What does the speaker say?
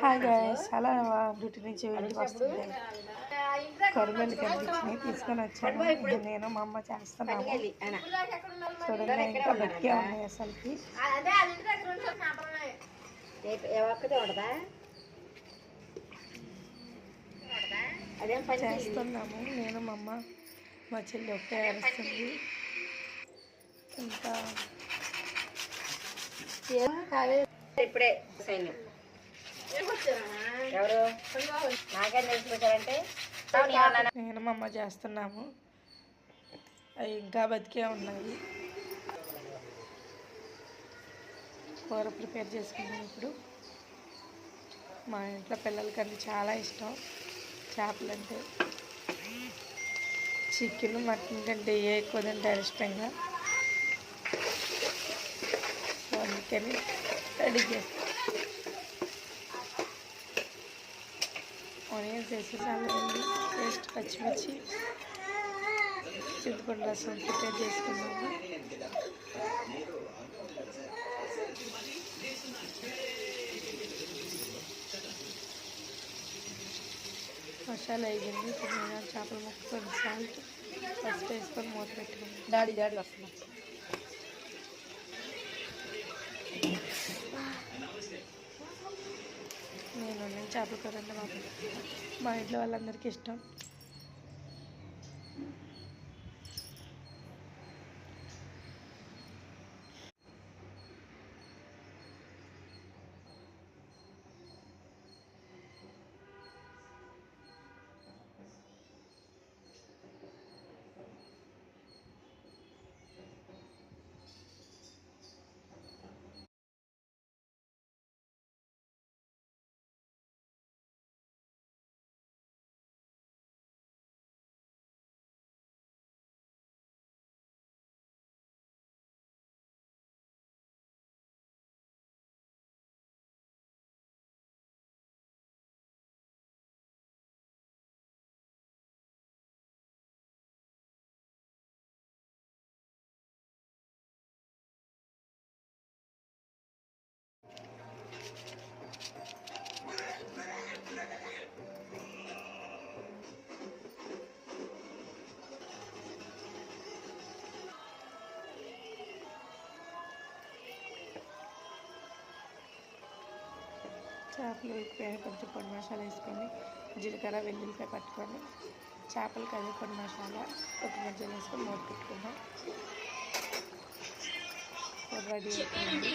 Hi guys, అలా duty నుంచి ఇంటికి వస్తుంది కొరమేలు కనిపించినాయి, తీసుకొని వచ్చాను. ఇది నేను మా అమ్మ చేస్తున్నాము. చూడండి, ఇంకా బతికే ఉన్నాయి అసలుకి. చేస్తున్నాము నేను మా అమ్మ. మా చెల్లి ఒకే అరుస్తుంది. ఇంకా ఇప్పుడే ఎవరు నాకే తెలిసిపోతారంటే నేను మా అమ్మ చేస్తున్నాము. అవి ఇంకా బతికే ఉన్నాయి. కూర ప్రిపేర్ చేసుకున్నాం. ఇప్పుడు మా ఇంట్లో పిల్లలకి అది చాలా ఇష్టం. చేపలు అంటే చికెన్, మటన్ కంటే ఏ ఎక్కువ తింటారు ఇష్టంగా. సో అందుకని రెడీ చేస్తాం. ఆనియన్స్ వేసి చల్లండి, పేస్ట్, పచ్చిమిర్చి, చింతపండు రసం ప్రిపేర్ చేసుకున్నాము. మసాలా వేయండి. ఇప్పుడు నేను చేపల ముక్కలు, సాల్ట్, పసుపు వేసుకొని మూత పెట్టుకున్నాను. డాడీ వస్తున్నా. నేను చేపల కూర అంటే మా ఇంట్లో వాళ్ళందరికీ ఇష్టం. చేపలు వేసిపోయిన కొంచెం పొడి మసాలా వేసుకొని, జీలకర్ర, వెల్లుల్లిపాయ పట్టుకొని, చేపలకి అదే పొడి మసాలా, కొత్తిమీర జల్లు వేసుకొని మూత పెట్టుకుందాం. రెడీ అయిపోయింది.